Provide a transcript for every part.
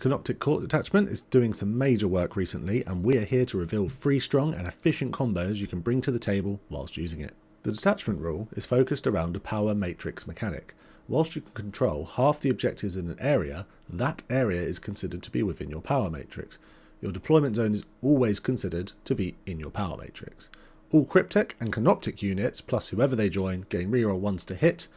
Canoptek Court detachment is doing some major work recently, and we are here to reveal 3 strong and efficient combos you can bring to the table whilst using it. The Detachment Rule is focused around a power matrix mechanic. Whilst you can control half the objectives in an area, that area is considered to be within your power matrix. Your deployment zone is always considered to be in your power matrix. All Cryptek and Canoptek units, plus whoever they join, gain reroll once to hit,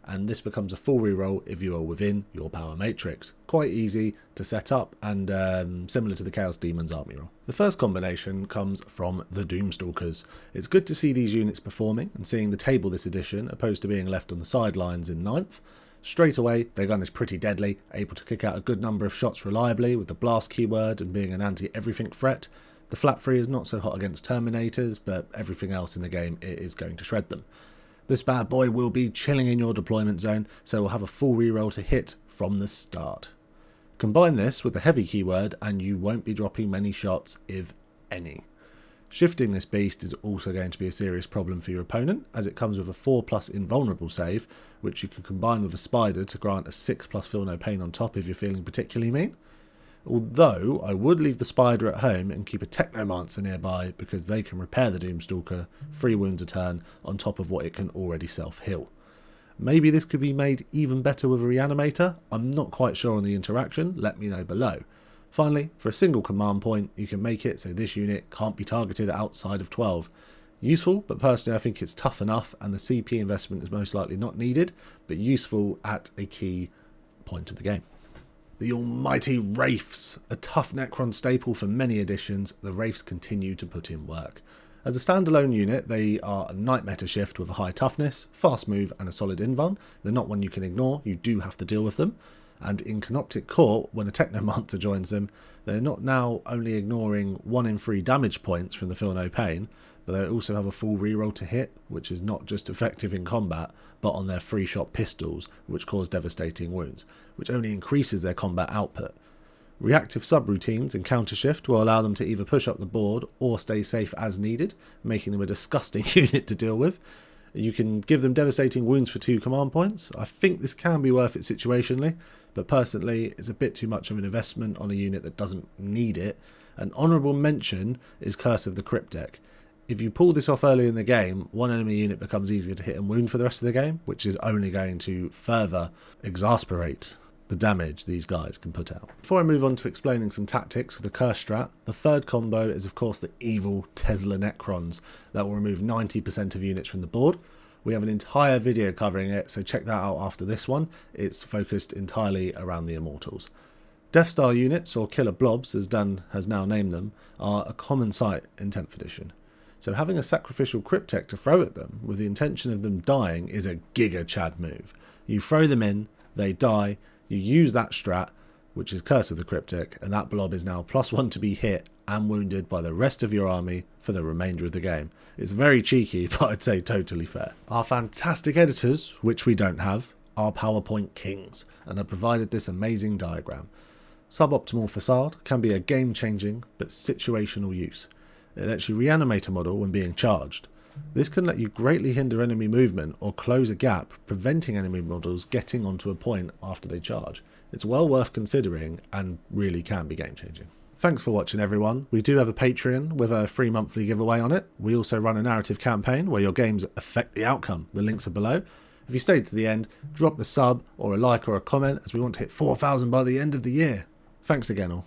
and this becomes a full reroll if you are within your power matrix. Quite easy to set up and similar to the Chaos Demons army roll. The first combination comes from the Doomstalkers. It's good to see these units performing and seeing the table this edition opposed to being left on the sidelines in 9th. Straight away, their gun is pretty deadly, able to kick out a good number of shots reliably with the blast keyword and being an anti-everything threat. The flat free is not so hot against Terminators, but everything else in the game it is going to shred them. This bad boy will be chilling in your deployment zone, so we'll have a full reroll to hit from the start. Combine this with the heavy keyword and you won't be dropping many shots, if any. Shifting this beast is also going to be a serious problem for your opponent, as it comes with a 4+ invulnerable save, which you can combine with a spider to grant a 6+ feel no pain on top if you're feeling particularly mean. Although, I would leave the spider at home and keep a Technomancer nearby because they can repair the Doomstalker 3 wounds a turn on top of what it can already self-heal. Maybe this could be made even better with a Reanimator. I'm not quite sure on the interaction, let me know below. Finally, for a single command point, you can make it so this unit can't be targeted outside of 12. Useful, but personally I think it's tough enough and the CP investment is most likely not needed, but useful at a key point of the game. The almighty Wraiths, a tough Necron staple for many editions, the Wraiths continue to put in work. As a standalone unit, they are a night meta shift with a high toughness, fast move and a solid invuln. They're not one you can ignore, you do have to deal with them. And in Canoptek Court, when a Technomancer joins them, they're not now only ignoring 1 in 3 damage points from the Feel No Pain, but they also have a full reroll to hit, which is not just effective in combat, but on their 3-shot pistols, which cause devastating wounds, which only increases their combat output. Reactive subroutines and countershift will allow them to either push up the board or stay safe as needed, making them a disgusting unit to deal with. You can give them devastating wounds for 2 command points. I think this can be worth it situationally, but personally it's a bit too much of an investment on a unit that doesn't need it. An honourable mention is Curse of the Cryptek. If you pull this off early in the game, one enemy unit becomes easier to hit and wound for the rest of the game, which is only going to further exasperate the damage these guys can put out. Before I move on to explaining some tactics with the Curse strat, the third combo is of course the evil Tesla Necrons that will remove 90% of units from the board. We have an entire video covering it, so check that out after this one. It's focused entirely around the Immortals. Death Star units, or Killer Blobs as Dan has now named them, are a common sight in 10th edition. So having a sacrificial Cryptek to throw at them with the intention of them dying is a Giga Chad move. You throw them in, they die, you use that strat, which is Curse of the Cryptek, and that blob is now +1 to be hit and wounded by the rest of your army for the remainder of the game. It's very cheeky, but I'd say totally fair. Our fantastic editors, which we don't have, are PowerPoint kings, and have provided this amazing diagram. Suboptimal Facade can be a game-changing but situational use. It lets you reanimate a model when being charged. This can let you greatly hinder enemy movement or close a gap, preventing enemy models getting onto a point after they charge. It's well worth considering and really can be game changing. Thanks for watching everyone. We do have a Patreon with a free monthly giveaway on it. We also run a narrative campaign where your games affect the outcome. The links are below. If you stayed to the end, drop the sub or a like or a comment as we want to hit 4,000 by the end of the year. Thanks again all.